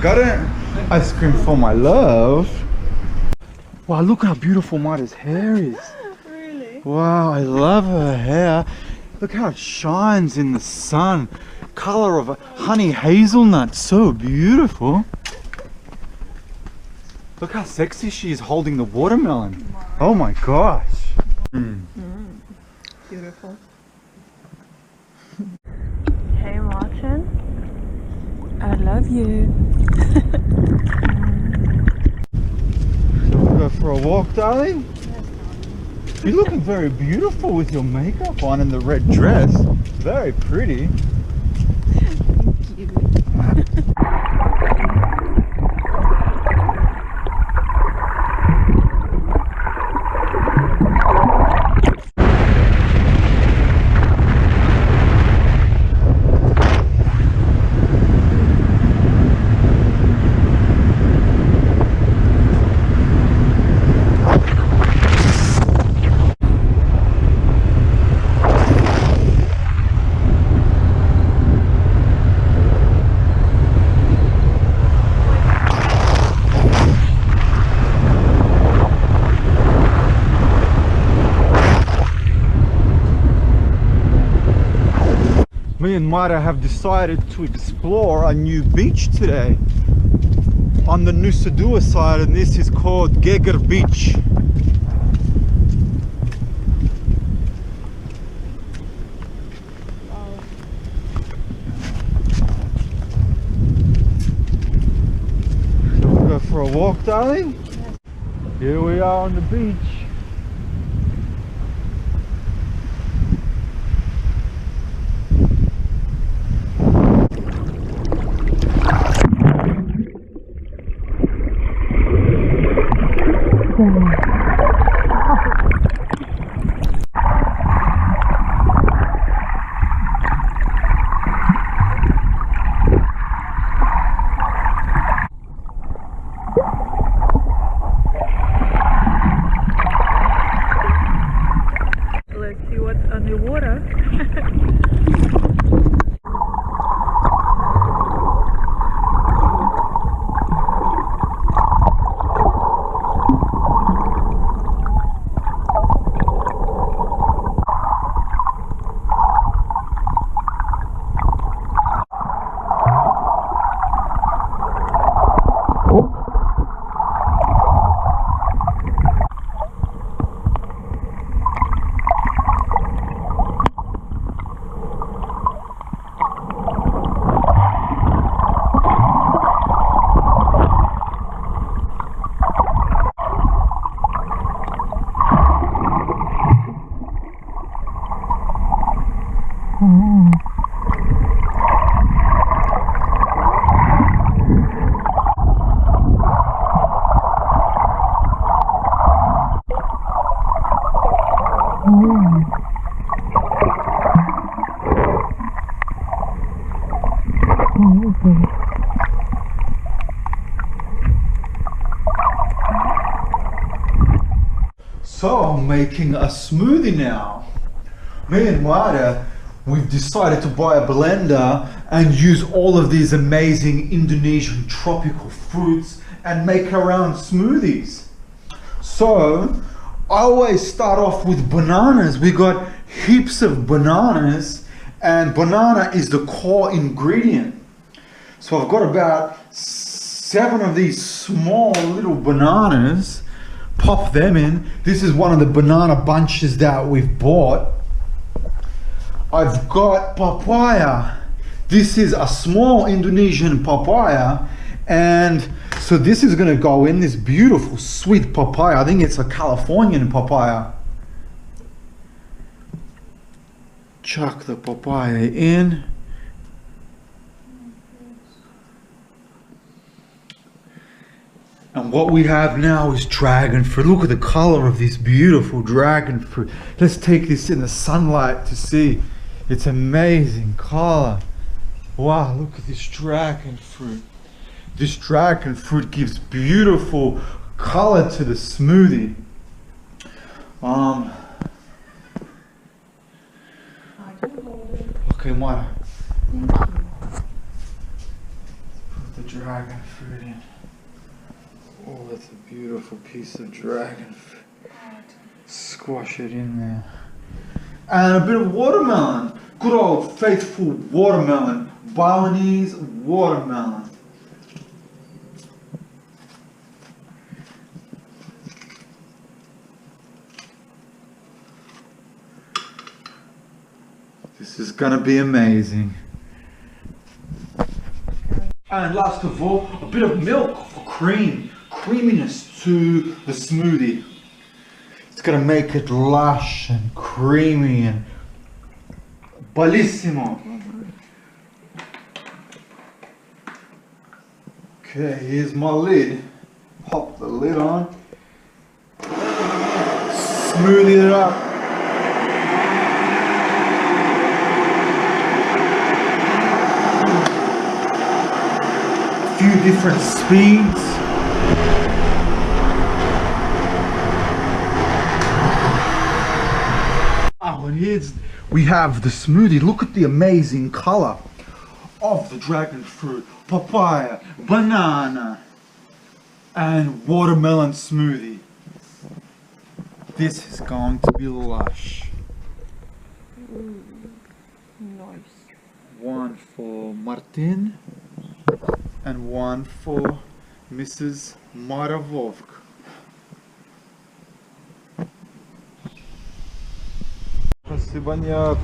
Got it? Ice cream for my love. Wow, look how beautiful Mada's hair is. Really? Wow, I love her hair. Look how it shines in the sun. Color of a honey hazelnut, so beautiful. Look how sexy she is holding the watermelon. Oh my gosh. Beautiful. Hey Martin, I love you. Shall we go for a walk, darling? You're looking very beautiful with your makeup on and the red dress. Very pretty. Thank you. Me and Mara have decided to explore a new beach today on the Nusa Dua side, and this is called Geger Beach. Shall we go for a walk, darling? Yes. Here we are on the beach. Let's see what's underwater. So I'm making a smoothie now. Me and Mara, we've decided to buy a blender and use all of these amazing Indonesian tropical fruits and make our own smoothies. So I always start off with bananas. We got heaps of bananas, and banana is the core ingredient. So I've got about 7 of these small little bananas. Pop them in. This is one of the banana bunches that we've bought. I've got papaya. This is a small Indonesian papaya, and so this is going to go in, this beautiful sweet papaya. I think it's a Californian papaya. Chuck the papaya in. And what we have now is dragon fruit. Look at the color of this beautiful dragon fruit. Let's take this in the sunlight to see. It's amazing color. Wow, look at this dragon fruit. This dragon fruit gives beautiful color to the smoothie. Okay, Mara. Thank you. Put the dragon fruit in. Oh, that's a beautiful piece of dragon fruit. Squash it in there. And a bit of watermelon. Good old faithful watermelon. Balinese watermelon. This is gonna be amazing. And last of all, a bit of milk for creaminess to the smoothie. It's gonna make it lush and creamy and bellissimo. Okay, here's my lid. Pop the lid on. Smoothie it up. Few different speeds. Oh, and here's we have the smoothie. Look at the amazing color of the dragon fruit, papaya, banana, and watermelon smoothie. This is going to be lush. Nice. One for Martin and one for Mrs. Maravovk. Спасибо, нет.